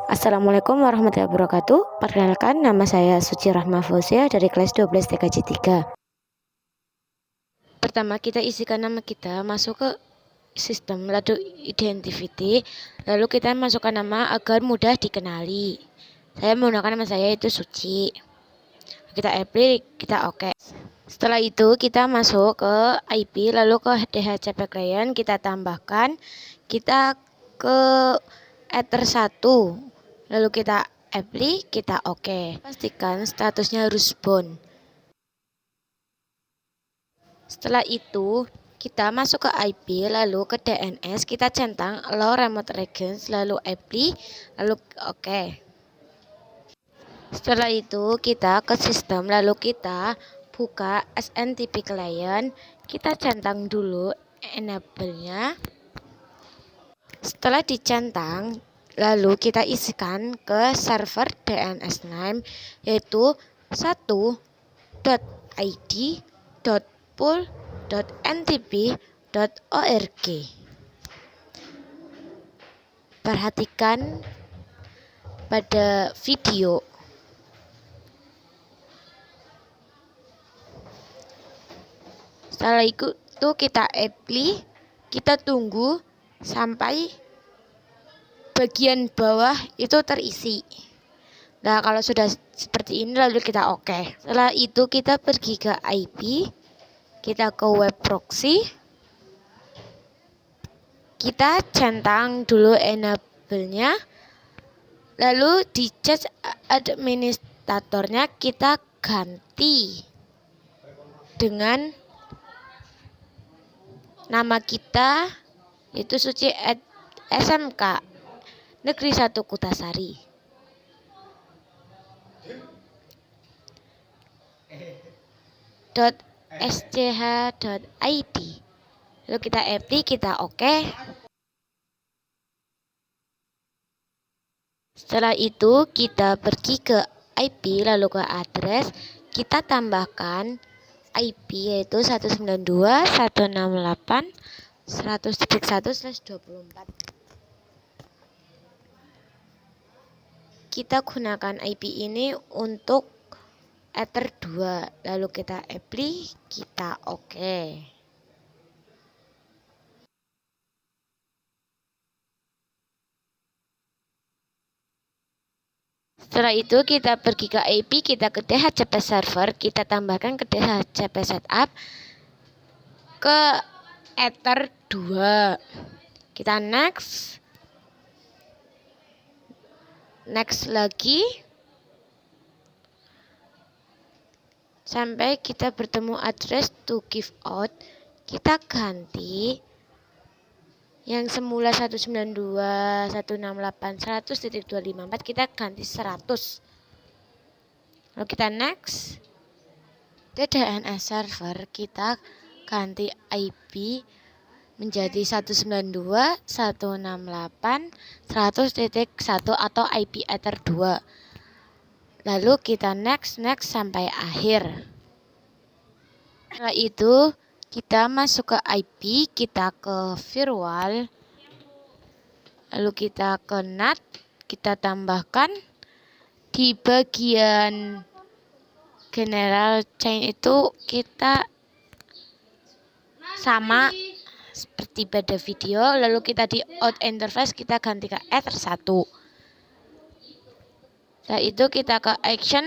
Assalamualaikum warahmatullahi wabarakatuh. Perkenalkan, nama saya Suci Rahma Fauzia dari kelas 12 TKJ 3. Pertama, kita isikan nama kita masuk ke sistem lalu identity, lalu kita masukkan nama agar mudah dikenali. Saya menggunakan nama saya itu Suci. Kita apply, kita oke. Setelah itu kita masuk ke IP, lalu ke DHCP client, kita tambahkan, kita ke Ether 1, lalu kita apply, kita oke. Pastikan statusnya harus bound. Setelah itu kita masuk ke IP, lalu ke DNS, kita centang allow remote regions, lalu apply, lalu oke. Setelah itu kita ke sistem, lalu kita buka SNTP client, kita centang dulu enable-nya. Setelah dicentang, lalu kita isikan ke server DNS name, yaitu 1.id.pool.ntp.org. Perhatikan pada video. Setelah itu kita apply, kita tunggu sampai bagian bawah itu terisi. Nah, kalau sudah seperti ini lalu kita oke. Setelah itu kita pergi ke IP, kita ke web proxy, kita centang dulu enable-nya, lalu di chat administratornya kita ganti dengan nama kita itu Suci SMK Negeri 1 Kutasari. .sch.id. Lalu kita apply, kita oke. Setelah itu kita pergi ke IP, lalu ke address, kita tambahkan IP yaitu 192.168.100.1/24. Kita gunakan IP ini untuk Ether 2, lalu kita apply, kita oke. Setelah itu kita pergi ke IP, kita ke DHCP server, kita tambahkan ke DHCP setup, ke Ether 2. Kita next lagi sampai kita bertemu address to give out. Kita ganti yang semula 192.168.100.254 kita ganti 100. Lalu kita next. Di DNS server kita ganti IP menjadi 192.168.100.1 atau IP Ether 2. Lalu kita next sampai akhir. Setelah itu kita masuk ke IP, kita ke firewall, lalu kita ke NAT, kita tambahkan di bagian general chain itu kita sama seperti pada video, lalu kita di out interface kita ganti ke Ether 1. Setelah itu kita ke action,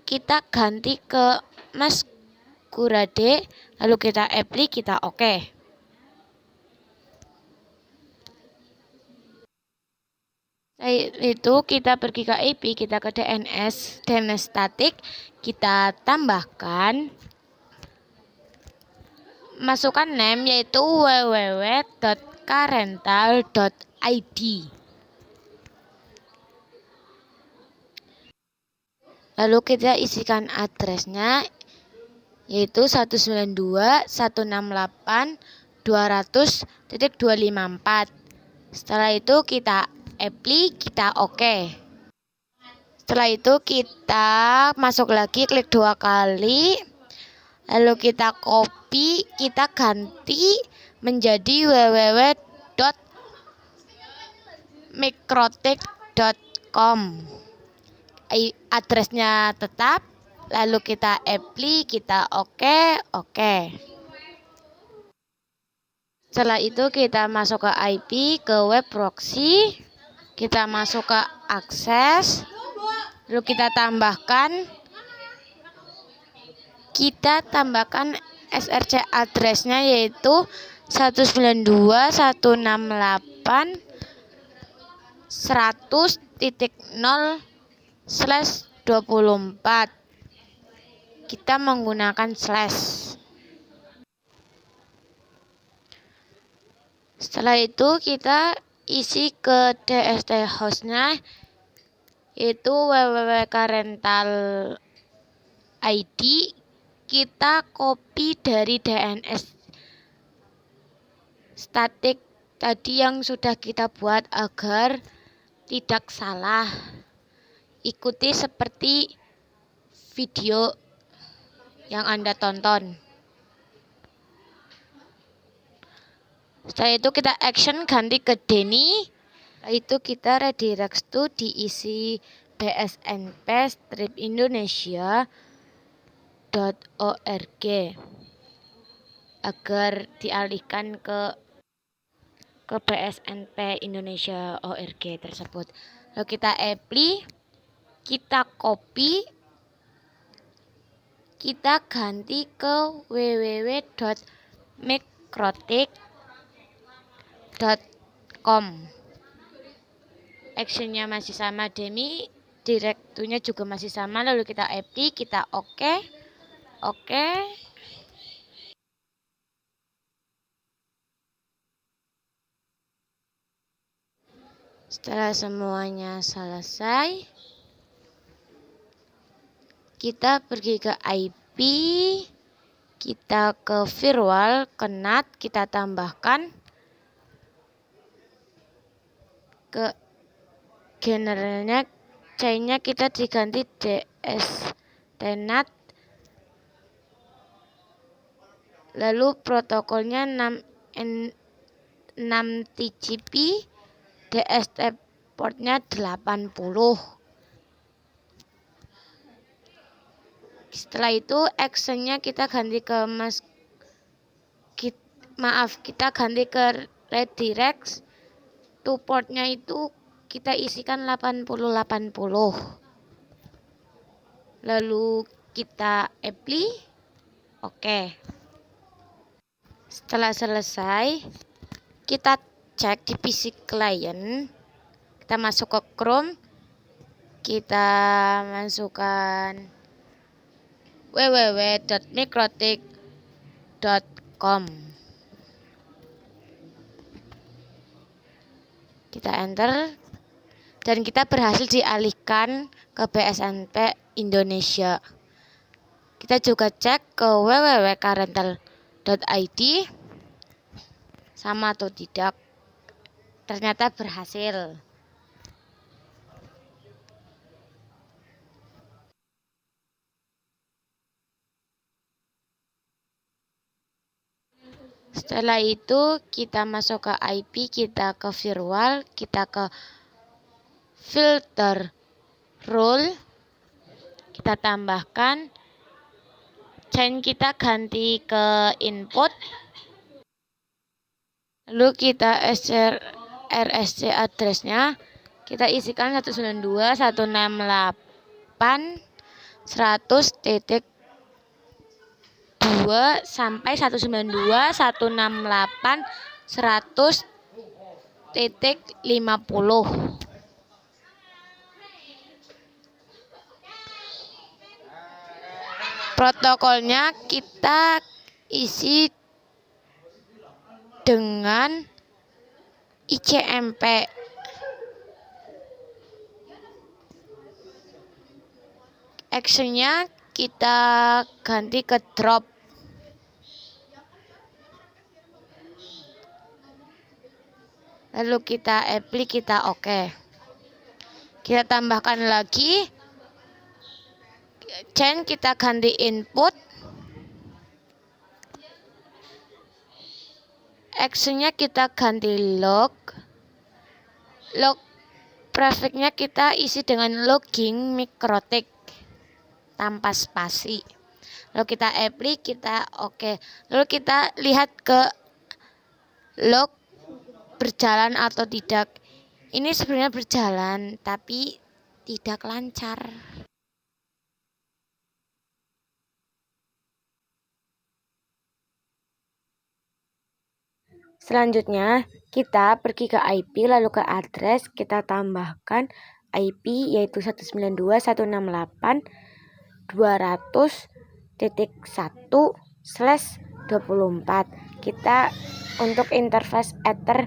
kita ganti ke Masquerade, lalu kita apply, kita oke. Setelah itu kita pergi ke IP, kita ke DNS static, kita tambahkan, masukkan name yaitu www.karental.id. Lalu kita isikan addressnya yaitu 192.168.200.254. Setelah itu kita apply, kita oke. Setelah itu kita masuk lagi, klik 2 kali, lalu kita copy, kita ganti menjadi www.microtech .com. Addressnya tetap, lalu kita apply, kita oke. Setelah itu kita masuk ke IP, ke web proxy, kita masuk ke akses, lalu kita tambahkan SRC addressnya yaitu 192.168.100.0/24. Kita menggunakan slash. Setelah itu kita isi ke DST hostnya yaitu www.rental.id. Kita copy dari DNS statik tadi yang sudah kita buat agar tidak salah. Ikuti seperti video yang Anda tonton. Setelah itu kita action ganti ke Denny. Setelah itu kita redirect to diisi bsnp-indonesia.org agar dialihkan ke bsnp Indonesia.org tersebut. Lalu kita apply, kita copy, kita ganti ke www.microtik.com. Actionnya masih sama Demi, direkturnya juga masih sama. Lalu kita apply, kita oke. Setelah semuanya selesai, kita pergi ke IP, kita ke firewall, ke NAT, kita tambahkan ke generalnya, chainnya kita diganti DSTNAT, lalu protokolnya 6TCP, DST portnya 80. Setelah itu actionnya kita ganti ke kita ganti ke redirect to portnya itu kita isikan 8080. Lalu kita apply, oke. Setelah selesai, kita cek di PC client, kita masuk ke Chrome, kita masukkan www.microtik.com. Kita enter dan kita berhasil dialihkan ke BSNP Indonesia. Kita juga cek ke www.rental.id sama atau tidak. Ternyata berhasil. Setelah itu kita masuk ke IP, kita ke firewall, kita ke filter rule, kita tambahkan chain, kita ganti ke input, lalu kita RSC addressnya kita isikan 192.168.100.2 sampai 192.168.100.50. Protokolnya kita isi dengan ICMP. Actionnya kita ganti ke drop. Lalu kita apply, kita oke. Kita tambahkan lagi chain, kita ganti input. Actionnya kita ganti log. prefixnya kita isi dengan logging mikrotik tanpa spasi. Lalu kita apply, kita oke. Lalu kita lihat ke log berjalan atau tidak. Ini sebenarnya berjalan tapi tidak lancar. Selanjutnya kita pergi ke IP, lalu ke address, kita tambahkan IP yaitu 192.168.200.1/24. Kita untuk interface Ether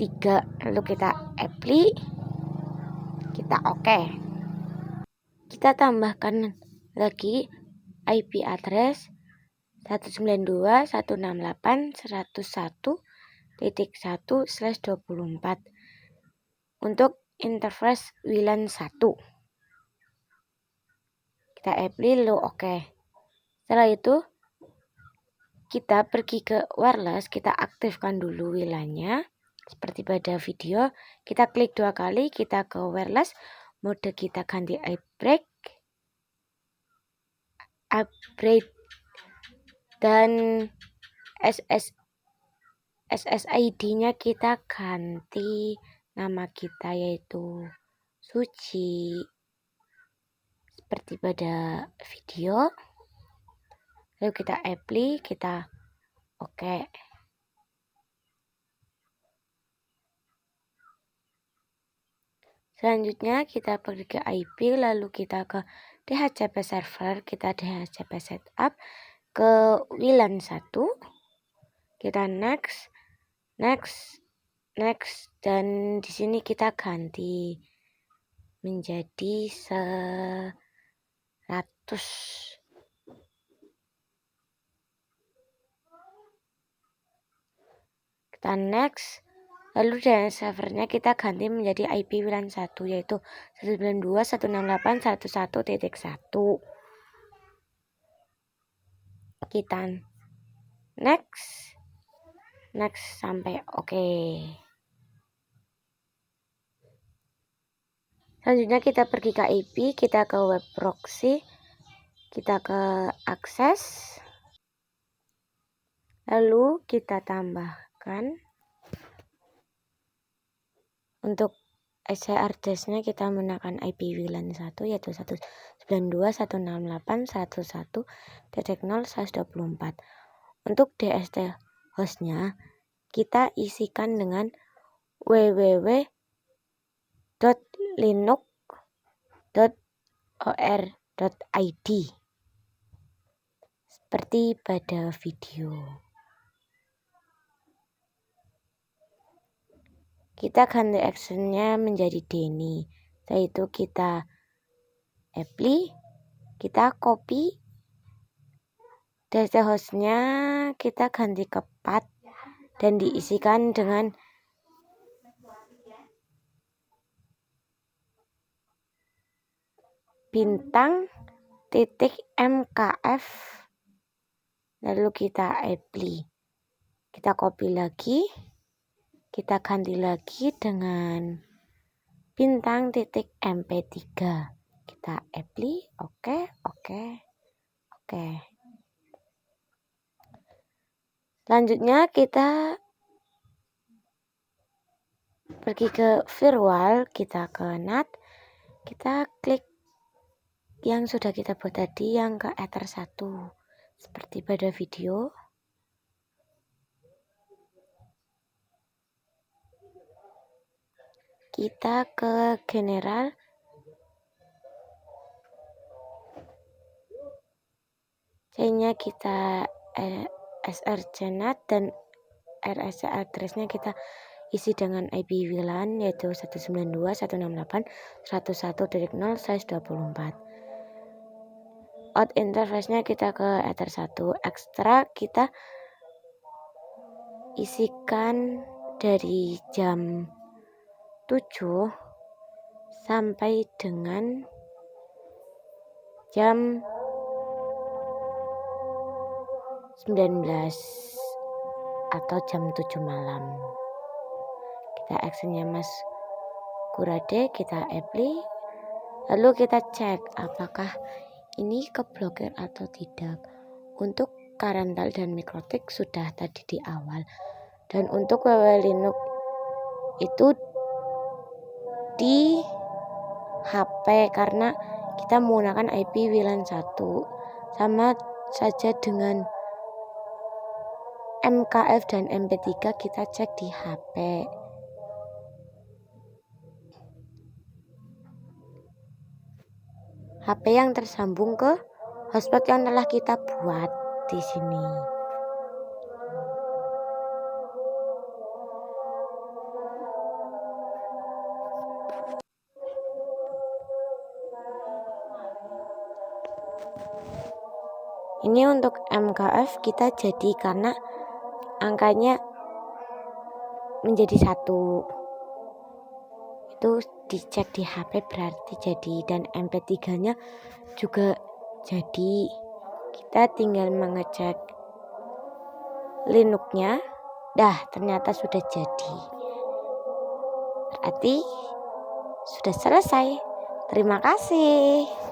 3, lalu kita apply, kita oke. Kita tambahkan lagi IP address 192.168.101.1/24 untuk interface WLAN 1. Kita apply lalu oke. Setelah itu kita pergi ke wireless, kita aktifkan dulu WLAN-nya seperti pada video. Kita klik 2 kali, kita ke wireless, mode kita ganti upgrade dan SSID-nya kita ganti nama kita yaitu Suci seperti pada video. Lalu kita apply, kita oke. Selanjutnya kita pergi ke IP, lalu kita ke DHCP server, kita DHCP setup ke WLAN 1. Kita next, dan di sini kita ganti menjadi 100. Kita next, lalu DNS servernya kita ganti menjadi IP WLAN 1 yaitu 192.168.101.1. Kita next sampai oke. Selanjutnya kita pergi ke IP, kita ke web proxy, kita ke akses, lalu kita tambahkan untuk IC address-nya kita menggunakan IP WLAN 1 yaitu 192.168.101.0/124. Untuk DST hostnya kita isikan dengan www.linux.or.id seperti pada video. Kita ganti actionnya menjadi Denny. Setelah itu kita apply, kita copy DST hostnya, kita ganti ke path dan diisikan dengan bintang.mkf, lalu kita apply, kita copy lagi, kita ganti lagi dengan bintang.mp3, kita apply, oke. Selanjutnya kita pergi ke firewall, kita ke NAT, kita klik yang sudah kita buat tadi yang ke Ether 1 seperti pada video. Kita ke general, C-nya kita srcnet dan RSC address-nya kita isi dengan IP WLAN yaitu 192.168.101.0/24. Out interface-nya kita ke Ether 1. Ekstra kita isikan dari jam 7 sampai dengan jam 19 atau jam 7 malam. Kita actionnya Curade, kita apply, lalu kita cek apakah ini keblokir atau tidak. Untuk Carental dan Mikrotik sudah tadi di awal, dan untuk WW Linux itu di HP karena kita menggunakan IP WLAN 1, sama saja dengan MKF dan MP3 kita cek di HP. HP yang tersambung ke hotspot yang telah kita buat di sini. Ini untuk MKF kita jadi karena angkanya menjadi 1. Itu dicek di HP berarti jadi, dan MP3 nya juga jadi. Kita tinggal mengecek Linux-nya, ternyata sudah jadi. Berarti sudah selesai. Terima kasih.